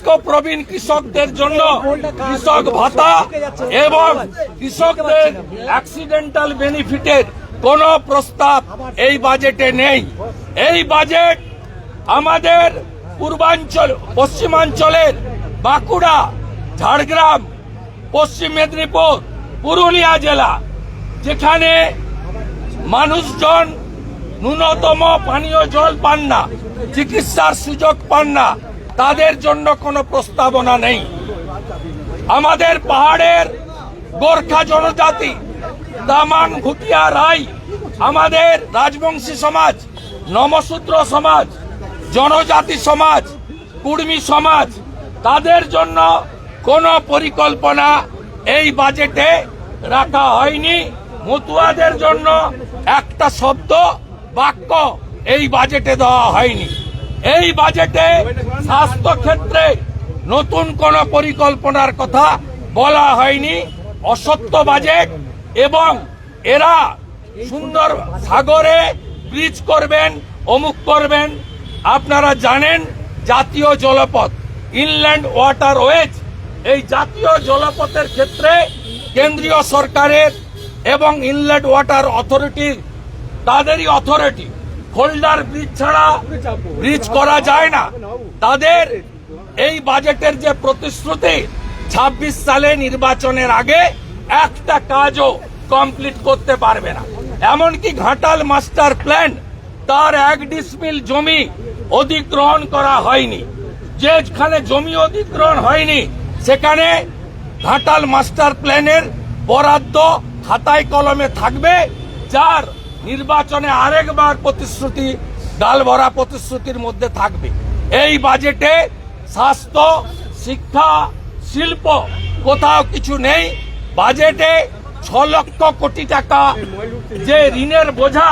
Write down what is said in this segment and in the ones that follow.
বয়স্ক প্রবীণ কৃষকদের জন্য কৃষক ভাতা এবং কৃষকদের অ্যাক্সিডেন্টাল বেনিফিটের কোনো প্রস্তাব এই বাজেটে নেই। এই বাজেট আমাদের পূর্বাঞ্চল, পশ্চিমাঞ্চলের বাঁকুড়া, ঝাড়গ্রাম, পশ্চিম মেদিনীপুর, পুরুলিয়া জেলা, যেখানে মানুষজন ন্যূনতম পানীয় জল পান না, চিকিৎসার সুযোগ পান না, তাদের জন্য কোনো প্রস্তাবনা নেই। আমাদের পাহাড়ের গোর্খা জনজাতি, তামাং, ভুটিয়া, রাই, আমাদের রাজবংশী সমাজ, নমশূদ্র সমাজ, জনজাতি সমাজ, কুর্মী সমাজ, তাদের জন্য কোনো পরিকল্পনা এই বাজেটে রাখা হয়নি। মতুয়াদের জন্য একটা শব্দ, বাক্য এই বাজেটে দেওয়া হয়নি। এই বাজেটে স্বাস্থ্য ক্ষেত্রে নতুন কোন পরিকল্পনার কথা বলা হয়নি। অসত্য বাজেট। এবং এরা সুন্দর সাগরে ব্রিজ করবেন, অমুক করবেন। আপনারা জানেন জাতীয় জলপথ, ইনল্যান্ড ওয়াটারওয়েজ, এই জাতীয় জলপথের ক্ষেত্রে কেন্দ্রীয় সরকারের এবং ইনল্যান্ড ওয়াটার অথরিটির, তাদেরই অথরিটি, হোল্ডার ব্রিজ ছাড়া ব্রিজ করা যায় না। তাদের এই বাজেটের যে প্রতিশ্রুতি, ২৬ সালে নির্বাচনের আগে একটা কাজও কমপ্লিট করতে পারবে না। এমনকি ঘাটাল মাস্টার প্ল্যান, তার 1 ডিসমিল জমি অধিগ্রহণ করা হয়নি। যেখানে জমি অধিগ্রহণ হয়নি সেখানে ঘাটাল মাস্টার প্ল্যানের বরাদ্দ খাতায় কলমে থাকবে, যার নির্বাচনে আরেকবার প্রতিশ্রুতি, গালভরা প্রতিশ্রুতির মধ্যে থাকবে। এই বাজেটে স্বাস্থ্য, শিক্ষা, শিল্প কোথাও কিছু নেই। বাজেটে 6 লক্ষ কোটি টাকা যে ঋণের বোঝা,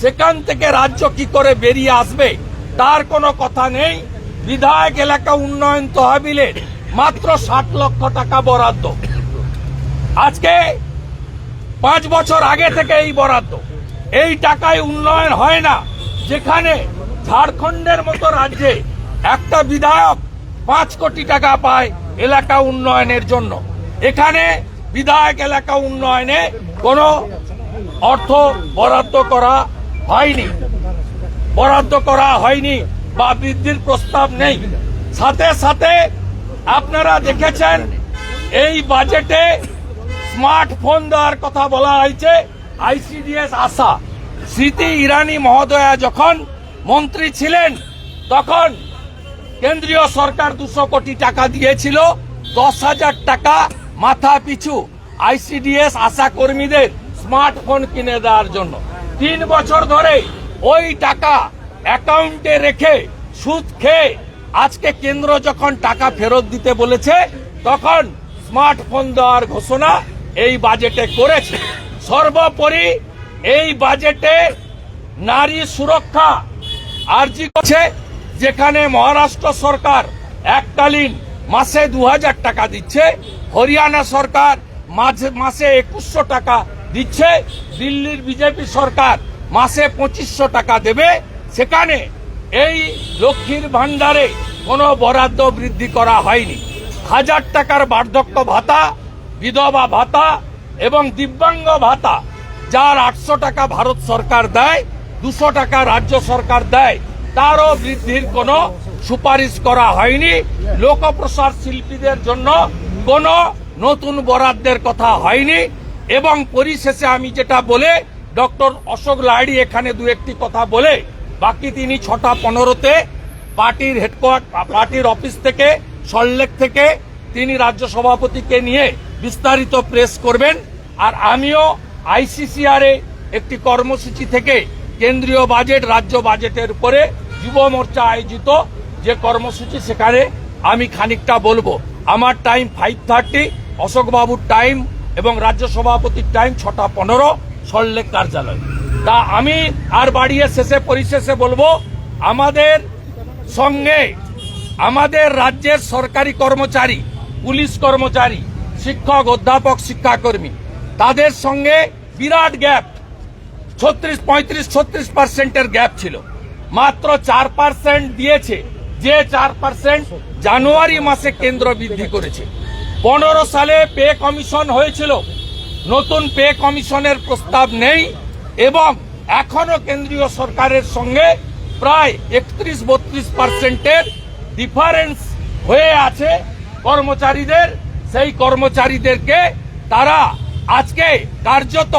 সেখান থেকে রাজ্য কি করে বেরিয়ে আসবে তার কোনো কথা নেই। বিধায়ক এলাকা উন্নয়ন তহবিলে মাত্র 60 লক্ষ টাকা বরাদ্দ। আজকে 5 বছর আগে থেকে এই বরাদ্দ, এই টাকায় উন্নয়ন হয় না। যেখানে ঝাড়খণ্ডের মতো রাজ্যে একটা বিধায়ক 5 কোটি টাকা পায় এলাকা উন্নয়নের জন্য, এখানে বিধায়ক এলাকা উন্নয়নে কোনো অর্থ বরাদ্দ করা হয়নি বা বৃদ্ধির প্রস্তাব নেই। সাথে সাথে আপনারা দেখেছেন এই বাজেটে স্মার্টফোন দেওয়ার কথা বলা হয়েছে। আইসিডিএস আশা, স্মৃতি ইরানি মহোদয়া যখন মন্ত্রী ছিলেন তখন কেন্দ্রীয় সরকার 200 কোটি টাকা দিয়েছিল, 10,000 টাকা মাথা পিছু আইসিডিএস আশা কর্মীদের স্মার্টফোন কিনে দেওয়ার জন্য। 3 বছর ধরে ওই টাকা অ্যাকাউন্টে রেখে সুদ খেয়ে আজকে কেন্দ্র যখন টাকা ফেরত দিতে বলেছে তখন স্মার্টফোন দেওয়ার ঘোষণা এই বাজেটে করেছে। সর্বোপরি এই বাজেটে নারী সুরক্ষা আর্জি করছে, যেখানে মহারাষ্ট্র সরকার এককালীন মাসে 2000 টাকা দিচ্ছে, হরিয়ানা সরকার মাসে 2100 টাকা দিচ্ছে, দিল্লির বিজেপি সরকার মাসে 2500 টাকা দেবে। সেখানে এই লক্ষ্মীর ভান্ডারে কোনো বরাদ্দ বৃদ্ধি করা হয়নি। 1000 টাকার বার্ধক্য ভাতা, বিধবা ভাতা এবং দিব্যাঙ্গ ভাতা, যার 800 টাকা ভারত সরকার দেয়, 200 টাকা রাজ্য সরকার দেয়, তারও বৃদ্ধির কোনো সুপারিশ করা হয়নি। লোকপ্রসার শিল্পীদের জন্য কোনো নতুন বরাদ্দের কথা হয়নি। এবং পরিশেষে আমি যেটা বলে, ডক্টর অশোক লাহিড়ী এখানে 2-1টি কথা বলে, বাকি তিনি 6:15-তে পার্টির পার্টির অফিস থেকে, সল্টলেক থেকে তিনি রাজ্য সভাপতিকে নিয়ে বিস্তারিত প্রেস করবেন। আর আমিও ICCR একটি কর্মসূচি থেকে কেন্দ্রীয় বাজেট, রাজ্য বাজেটের উপরে যুব মোর্চা আয়োজিত যে কর্মসূচি, সেখানে আমি খানিকটা বলবো। আমার টাইম 5:30, অশোকবাবুর টাইম এবং রাজ্য সভাপতির টাইম 6:15, সল্টলেক কার্যালয়। তা আমি আর বাড়িয়ে পরিশেষে বলবো, আমাদের সঙ্গে আমাদের রাজ্যের সরকারি কর্মচারী, পুলিশ কর্মচারী, শিক্ষক, অধ্যাপক, শিক্ষাকর্মী, তাদের সঙ্গে বিরাট গ্যাপ, 35-36% গ্যাপ ছিল। মাত্র 4% দিয়েছে যে 4% জানুয়ারি মাসে কেন্দ্র বৃদ্ধি করেছে। 15 সালে পে কমিশন হয়েছিল, নতুন পে কমিশনের প্রস্তাব নেই এবং এখনো কেন্দ্রীয় সরকারের সঙ্গে প্রায় 31-32% ডিফারেন্স হয়ে আছে কর্মচারীদের। সেই কর্মচারীদেরকে তারা আজকে কার্যত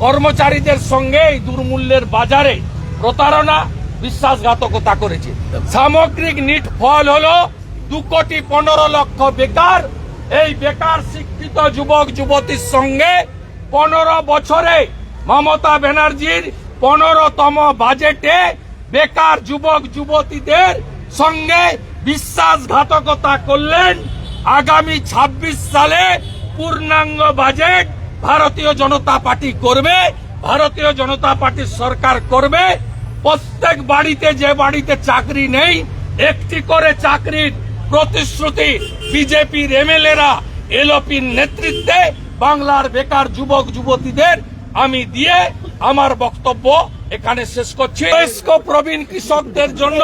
কর্মচারীদের সঙ্গে এই দুর্মূল্যের বাজারে প্রতারণা, বিশ্বাসঘাতকতা করেছে। সামগ্রিক নিট ফল হলো 2,15,00,000 বেকার। এই বেকার শিক্ষিত যুবক যুবতীর সঙ্গে 15 বছরে মমতা ব্যানার্জির 15তম বাজেটে বেকার যুবক যুবতীদের সঙ্গে বিশ্বাসঘাতকতা করলেন। আগামী 26 সালে পূর্ণাঙ্গ বাজেট ভারতীয় জনতা পার্টি করবে, ভারতীয় জনতা পার্টির সরকার করবে। প্রত্যেক বাড়িতে, যে বাড়িতে চাকরি নেই, একটি করে চাকরির প্রতিশ্রুতি বিজেপির এমএলএরা এলওপির নেতৃত্বে বাংলার বেকার যুবক যুবতীদের আমি দিয়ে আমার বক্তব্য এখানে শেষ করছি। বয়স্ক প্রবীণ কৃষকদের জন্য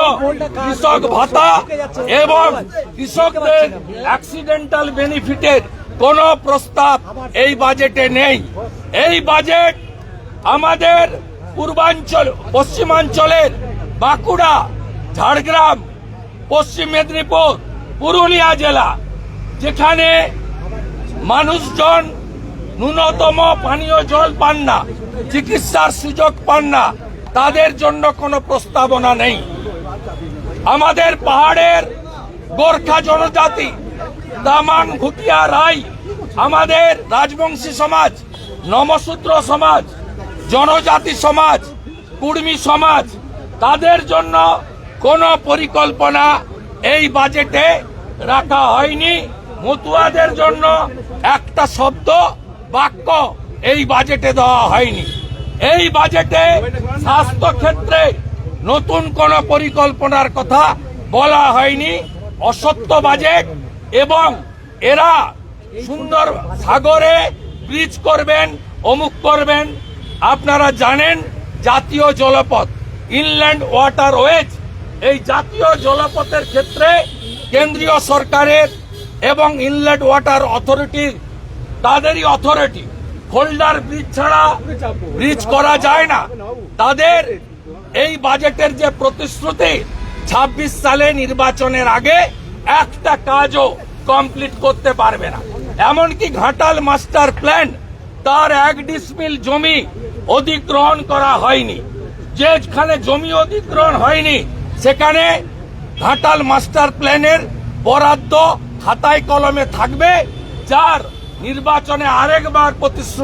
কৃষক ভাতা এবং কৃষকদের অ্যাক্সিডেন্টাল বেনিফিটের কোনো প্রস্তাব এই বাজেটে নেই। এই বাজেট আমাদের পূর্বাঞ্চল, পশ্চিমাঞ্চলের বাঁকুড়া, ঝাড়গ্রাম, পশ্চিম মেদিনীপুর, পুরুলিয়া জেলা, যেখানে মানুষজন ন্যূনতম পানীয় জল পান না, চিকিৎসার সুযোগ পান না, তাদের জন্য কোনো প্রস্তাবনা নেই। আমাদের পাহাড়ের গোর্খা জনজাতি, তামাং, ভুটিয়া, রাই, আমাদের রাজবংশী সমাজ, নমশূদ্র সমাজ, জনজাতি সমাজ, কুর্মী সমাজ, তাদের জন্য কোনো পরিকল্পনা এই বাজেটে রাখা হয়নি। মতুয়াদের জন্য একটা শব্দ, বাক্য এই বাজেটে দেওয়া হয়নি। এই বাজেটে স্বাস্থ্য ক্ষেত্রে নতুন কোন পরিকল্পনার কথা বলা হয়নি। অসত্য বাজেট। এবং এরা সুন্দর সাগরে ব্রিজ করবেন, অমুক করবেন। আপনারা জানেন জাতীয় জলপথ, ইনল্যান্ড ওয়াটারওয়েজ, এই জাতীয় জলপথের ক্ষেত্রে কেন্দ্রীয় সরকারের এবং ইনল্যান্ড ওয়াটার অথরিটির, তাদেরই অথরিটি, হোল্ডার ব্রিজ ছাড়া ব্রিজ করা যায় না। তাদের এই বাজেটের যে প্রতিশ্রুতি, 26 সালে নির্বাচনের আগে একটা কাজও কমপ্লিট করতে পারবে না। এমনকি ঘাটাল মাস্টার প্ল্যান, তার 1 ডিসমিল জমি অধিগ্রহণ করা হয়নি। যেখানে জমি অধিগ্রহণ হয়নি সেখানে ঘাটাল মাস্টার প্ল্যানের বরাদ্দ খাতায় কলমে থাকবে, যার নির্বাচনে আরেকবার প্রতিশ্রুতি